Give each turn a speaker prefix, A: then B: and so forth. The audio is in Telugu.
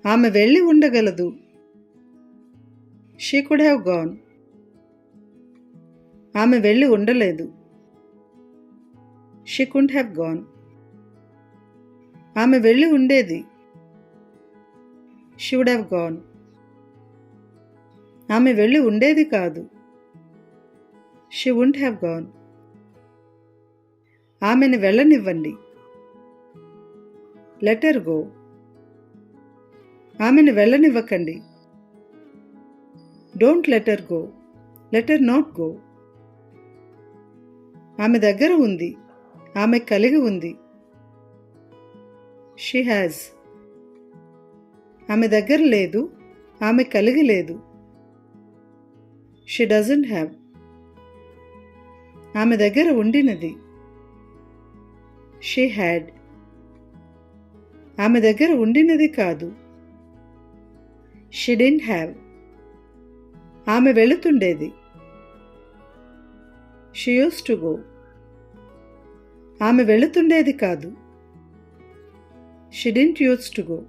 A: ఆమె వెళ్ళి ఉండగలదు. She could have gone. ఆమె వెళ్ళి ఉండలేదు. She couldn't have gone. ఆమె వెళ్ళి ఉండేది. She would have gone. ఆమె వెళ్ళి ఉండేది కాదు. She wouldn't have gone. ఆమెను వెళ్ళనివ్వండి. Let her go. ఆమెను వెళ్ళనివ్వకండి. Don't let her go. Let her not go. ఆమె దగ్గర ఉంది. ఆమె కలిగి ఉంది. She has. ఆమె దగ్గర లేదు. ఆమె కలిగి లేదు. She doesn't have. ఆమె దగ్గర ఉండినది. She had. ఆమె దగ్గర ఉండినది కాదు. She didn't have. ఆమె వెళుతుండేది. She use to go. ఆమె వెళుతుండేది కాదు. She didn't use to go.